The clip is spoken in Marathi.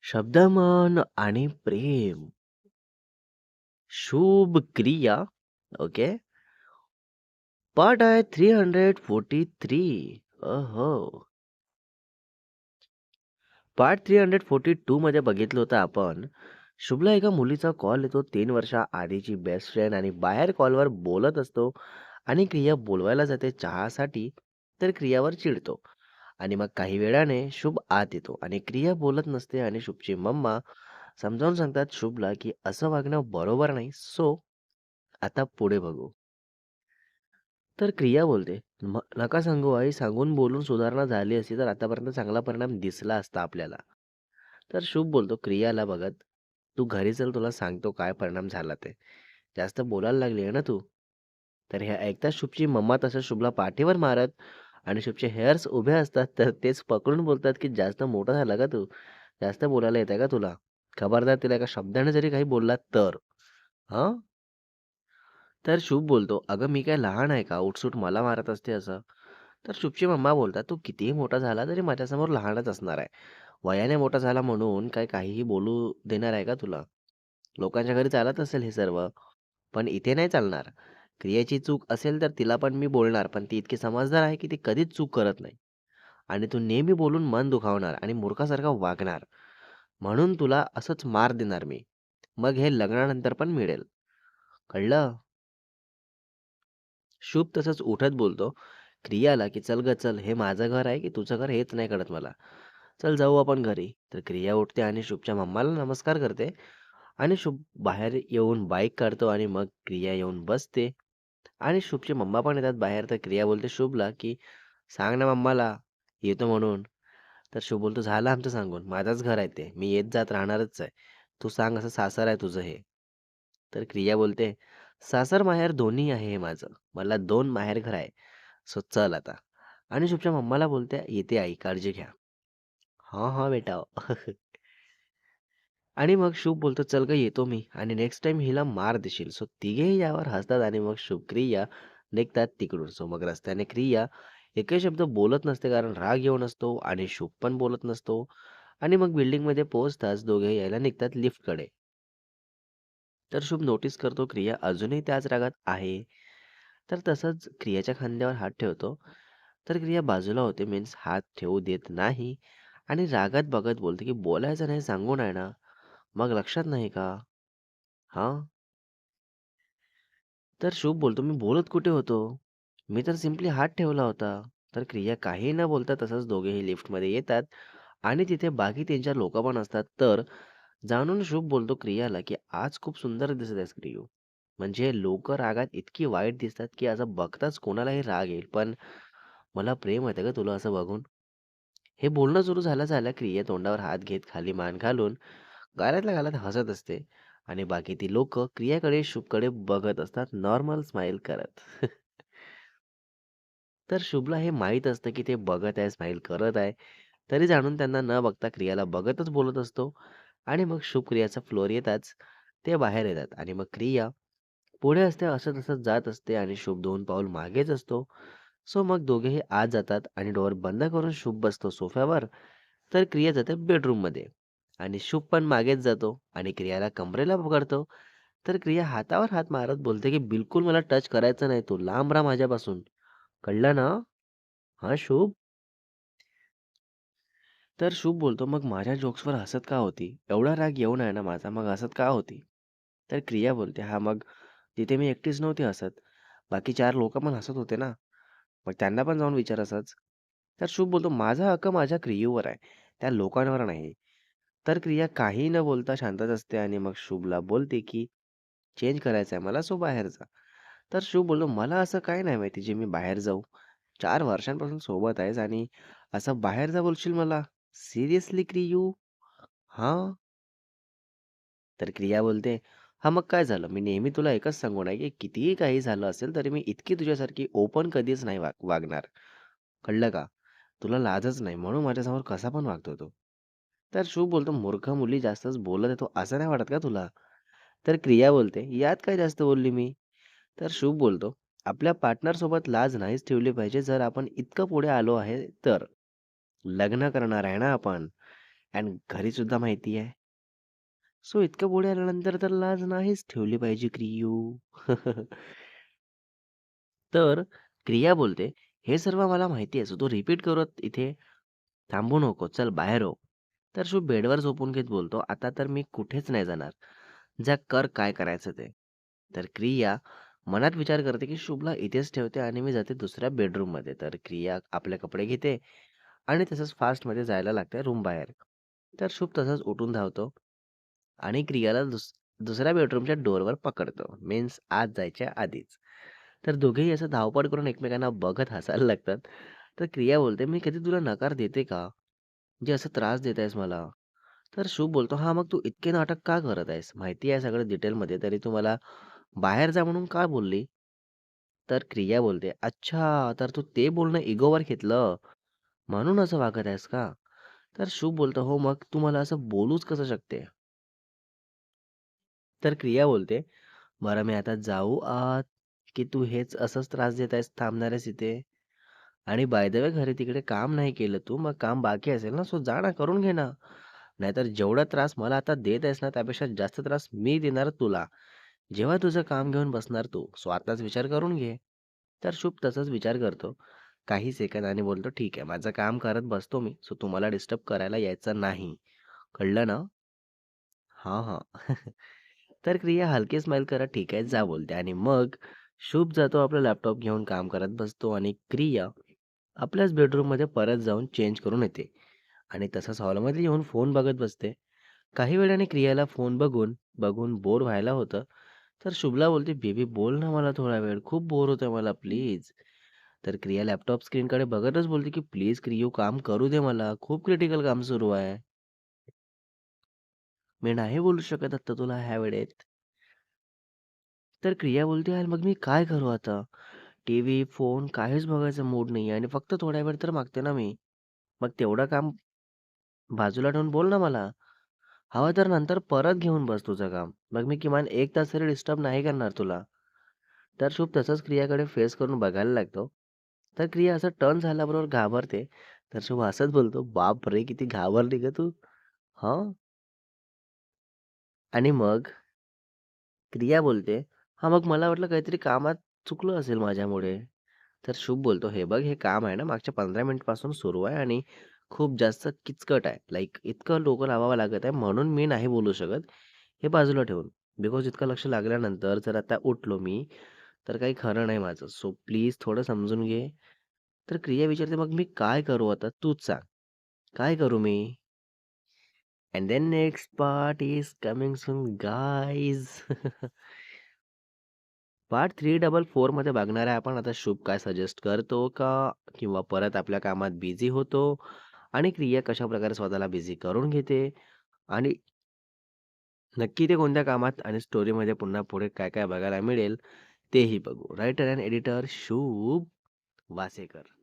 शब्दमन आणि प्रेम, शुभ क्रिया. ओके. पार्ट आहे 343. अहो. पार्ट 342 मध्ये बघितलं होतं आपण. शुभला एका मुलीचा कॉल येतो, 3 वर्ष आधीची बेस्ट फ्रेंड, आणि बाहेर कॉलवर बोलत असतो. आणि क्रिया बोलवायला जाते चहासाठी, तर क्रियावर चिडतो. आणि मग काही वेळाने शुभ आत येतो आणि क्रिया बोलत नसते, आणि शुभची मम्मा समजावून सांगतात शुभला की असं वागणं बरोबर नाही. सो आता पुढे बघू. तर क्रिया बोलते, नका सांगू आई, सांगून बोलून सुधारणा झाली असती तर आतापर्यंत चांगला परिणाम दिसला असता आपल्याला." तर शुभ बोलतो क्रियाला बघत, "तू घरी चल, तुला सांगतो काय परिणाम झाला ते. जास्त बोलायला लागली आहे ना तू." तर हे ऐकताच शुभची मम्मा तसं शुभला पाठीवर मारत, आणि शुभचे हेअर्स उभे असतात तर तेच पकडून बोलतात की "जास्त मोठा झाला का तू? जास्त बोलायला येतंय का तुला? खबरदार तिला एका शब्दाने जरी काही बोललात तर." हां? तर शुभ बोलतो, "अगं मी काय लहान आहे का? उठसूट मला मारत असते असं?" तर शुभची मम्मा बोलतात, "तू कितीही मोठा झाला तरी माझ्यासमोर लहानच असणार आहे. वयाने मोठा झाला म्हणून काय काहीही बोलू देणार आहे का तुला? लोकांच्या घरी चालत असेल हे सर्व, पण इथे नाही चालणार. क्रियेची चूक असेल तर तिला पण मी बोलणार, पण ती इतकी समजदार आहे की ती कधीच चूक करत नाही. आणि तू नेहमी बोलून मन दुखावणार आणि मूर्खासारखा वागणार. म्हणून तुला असंच मार देणार मी. मग हे लग्नानंतर पण मिळेल. कळलं?" शुभ तसंच उठत बोलतो क्रियाला की "चल ग चल, हे माझं घर आहे की तुझं घर हेच नाही कळत मला. चल जाऊ आपण घरी." तर क्रिया उठते आणि शुभच्या मम्माला नमस्कार करते, आणि शुभ बाहेर येऊन बाईक काढतो, आणि मग क्रिया येऊन बसते. आणि शुभची मम्मा पण येतात बाहेर. तर क्रिया बोलते शुभला की "सांग ना मम्माला, येतो म्हणून." तर शुभ बोलतो, "झालं आमचं सांगून. माझंच घर आहे ते. मी येत जात राहणारच आहे. तू सांग, असं सासर आहे तुझं हे." तर क्रिया बोलते, "सासर-माहेर दोन्ही आहे हे माझं. मला 2 माहेरघर आहे. सो चल आता." आणि शुभच्या मम्माला बोलते, "येते आई, काळजी घ्या." "हां, हां बेटा." आणि मग शुभ बोलतो, "चल गं येतो मी, आणि नेक्स्ट टाईम हिला मार देशील." सो तिघेही यावर हसतात, आणि मग शुभ क्रिया निघतात तिकडून. सो मग रस्त्याने क्रिया एकही शब्द बोलत नसते, कारण राग येऊन असतो, आणि शुभ पण बोलत नसतो. आणि मग बिल्डिंगमध्ये पोहोचताच दोघे यायला निघतात लिफ्टकडे. तर शुभ नोटीस करतो क्रिया अजूनही त्याच रागात आहे. तर तसंच क्रियाच्या खांद्यावर हात ठेवतो. तर क्रिया बाजूला होते, मीन्स हात ठेवू देत नाही, आणि रागात बघत बोलते की "बोलायचं नाही सांगून आहे ना, मग लक्षात नाही का? हां?" तर शुभ बोलतो, "मी बोलत कुठे होतो? मी तर सिम्पली हात ठेवला होता." तर क्रिया काहीही न बोलता तसंच दोघेही लिफ्टमध्ये येतात, आणि तिथे बाकी 3-4 लोकं पण असतात. तर जाणून शुभ बोलतो क्रियाला की "आज खूप सुंदर दिसत आहेस क्रियू." म्हणजे लोकं रागात इतकी वाईट दिसतात की असं बघताच कोणालाही राग येईल. पण मला प्रेम येतं गं तुला असं बघून. हे बोलणं सुरू झाल्या-झाल्या क्रिया तोंडावर हात घेत खाली मान घालून गालातल्या गालात हसत असते, आणि बाकी ती लोकं क्रियाकडे, शुभकडे बघत असतात नॉर्मल स्माईल करत. तर शुभला हे माहीत असतं की ते बघत आहे, स्माईल करत आहे. तरी जाणून त्यांना न बघता क्रियाला बघतच बोलत असतो. आणि मग शुभ क्रियाचा फ्लोअर येताच ते बाहेर येतात, आणि मग क्रिया पुढे असते, असं तसं जात असते, आणि शुभ 2 पाऊल मागेच असतो. सो मग दोघेही आत जातात, आणि डोअर बंद करून शुभ बसतो सोफ्यावर. तर क्रिया जाते बेडरूममध्ये, आणि शुभ पण मागेच जातो, आणि क्रियाला कमरेला पकडतो. तर क्रिया हातावर हात मारत बोलते की "बिलकुल मला टच करायचं नाही, तू लांब राहा माझ्यापासून. कळलं ना?" "हां, शुभ?" तर शुभ बोलतो, "मग माझ्या जोक्सवर हसत का होती? एवढा राग येऊ नये ना माझा, मग हसत का होती?" तर क्रिया बोलते, "हां, मग तिथे मी एकटीच नव्हती हसत. बाकी 4 लोकं पण हसत होते ना. मग त्यांना पण जाऊन विचार असंच." तर शुभ बोलतो, "माझा हक्क माझ्या क्रियेवर आहे, त्या लोकांवर नाही." तर क्रिया काही न बोलता शांतच असते, आणि मग शुभला बोलते की "चेंज करायचं आहे मला, सो बाहेर जा." तर शुभ बोलतो, "मला असं काही नाही माहिती जे मी बाहेर जाऊ. 4 वर्षांपासून सोबत आहेस, आणि असं बाहेर जा बोलशील मला? सिरियसली क्रियू? हां?" तर क्रिया बोलते, "हां, मग काय झालं? मी नेहमी तुला एकच सांगून आहे, की कितीही काही झालं असेल, तरी मी इतकी तुझ्यासारखी ओपन कधीच नाही वागणार. कळलं का? तुला लाजच नाही, म्हणून माझ्यासमोर कसा पण वागतो तू." तर शुभ बोलतो, "मूर्ख मुली जास्तच बोलत आहे, असं नाही वाटत का तुला?" तर क्रिया बोलते, "यात काय जास्त बोलली मी?" तर शुभ बोलतो, "आपल्या पार्टनरसोबत लाज नाहीच ठेवली पाहिजे, जर आपण इतकं पुढे आलो आहे तर. लग्न करणार आहे ना आपण. आणि घरीसुद्धा माहिती आहे. सो इतकं पुढे आल्यानंतर तर लाज नाहीच ठेवली पाहिजे क्रियू. तर क्रिया बोलते, "हे सर्व मला माहिती आहे. सो तू रिपीट करत इथे थांबू नको. चल बाहेर हो." तर शुभ बेडवर झोपून घेत बोलतो, "आता तर मी कुठेच नाही जाणार. जा कर काय करायचं ते." तर क्रिया मनात विचार करते, की शुभला इथेच ठेवते आणि मी जाते दुसऱ्या बेडरूममध्ये. तर क्रिया आपले कपडे घेते आणि तसंच फास्टमध्ये जायला लागते रूम बाहेर. तर शुभ तसंच उठून धावतो आणि क्रियाला दुसऱ्या बेडरूमच्या डोरवर पकडतो. मीन्स आत जायच्या आधीच. तर दोघेही असं धावपळ करून एकमेकांना बघत हसायला लागतात. तर क्रिया बोलते, "मी कधी तुला नकार देते का? म्हणजे असं त्रास देत आहेस मला?" तर शुभ बोलतो, "हां, मग तू इतके नाटक का करत आहेस? माहिती आहे सगळं डिटेलमध्ये, तरी तू मला बाहेर जा म्हणून का बोलली?" तर क्रिया बोलते, "अच्छा, तर तू ते बोलणं इगोवर घेतलं, म्हणून असं वागत आहेस का?" तर शुभ बोलतो, "हो, मग तू मला असं बोलूच कसं शकते?" तर क्रिया बोलते, "बरं मी आता जाऊ आत, की तू हेच असंच त्रास देत आहेस, थांबणार आहेस इथे? आणि बाय द वे घरी तिकडे काम नाही केलं तू, मग काम बाकी असेल ना, सो जा ना, करून घे ना. नाहीतर जेवढा त्रास मला आता देत आहेस ना, त्यापेक्षा जास्त त्रास मी देणार तुला. जेव्हा तुझं काम घेऊन बसणार तू, सो आताच विचार करून घे." तर शुभ तसाच विचार करतो काही सेकंद आणि बोलतो, "ठीक आहे, माझं काम करत बसतो मी, सो तुम्हाला डिस्टर्ब करायला यायचं नाही. कळलं ना?" "हां, हां." तर क्रिया हलकी स्माईल करत ठीक आहे जा बोलते आणि मग शुभ जातो आपला लॅपटॉप घेऊन काम करत बसतो आणि क्रिया आपल्याच बेडरूममध्ये परत जाऊन चेंज करून येते आणि तसंच हॉलमध्ये येऊन फोन बघत बसते. काही वेळाने क्रियाला फोन बघून बघून बोर व्हायला होतं. तर शुभला बोलते, "बेबी बोल ना मला थोडा वेळ. खूप बोर होतंय मला प्लीज." तर क्रिया लॅपटॉप स्क्रीनकडे बघतच बोलते, की "प्लीज क्रियू काम करू दे मला. खूप क्रिटिकल काम सुरू आहे. मी नाही बोलू शकत आता तुला ह्या वेळेत." तर क्रिया बोलते, "यार मग मी काय करू आता? टीव्ही, फोन काहीच बघायचा मूड नाहीये आणि फक्त थोडा वेळ तर मागते ना मी. मग तेवढं काम बाजूला ठेवून बोल ना मला. हवं तर नंतर परत घेऊन बस तुझं काम. मग मी किमान 1 तास तरी डिस्टर्ब नाही करणार तुला." तर शुभ तसंच क्रियाकडे फेस करून बघायला लागतो. तर क्रिया असं टर्न झाल्याबरोबर घाबरते. तर शुभ हसत बोलतो, "बापरे! किती घाबरली गं तू." "हां." आणि मग क्रिया बोलते, "हां, मग मला वाटलं काहीतरी कामात चुकलं असेल माझ्यामुळे." तर शुभ बोलतो, "हे बघ, हे काम आहे ना मागच्या 15 मिनिटपासून सुरू आहे आणि खूप जास्त किचकट आहे. लाइक इतकं डोकं लावावं लागत आहे म्हणून मी नाही बोलू शकत. हे बाजूला ठेवून. बिकॉज इतकं लक्ष लागल्यानंतर जर आता उठलो मी, तर काही खरं नाही माझं. सो प्लीज थोडं समजून घे." तर क्रिया विचारते, "मग मी काय करू आता? तूच सांग. काय करू मी?" And then next part is coming soon guys. Part 344 मध्ये बघणार आहे आपण आता शुभ काय सजेस्ट करतो का किंवा परत आपल्या कामात बिझी होतो आणि क्रिया कशाप्रकारे स्वतःला बिझी करून घेते आणि नक्की ते कोणत्या कामात आणि स्टोरीमध्ये पुन्हा पुढे काय काय बघायला मिळेल तेही बघू. रायटर अँड एडिटर शुभ वासेकर.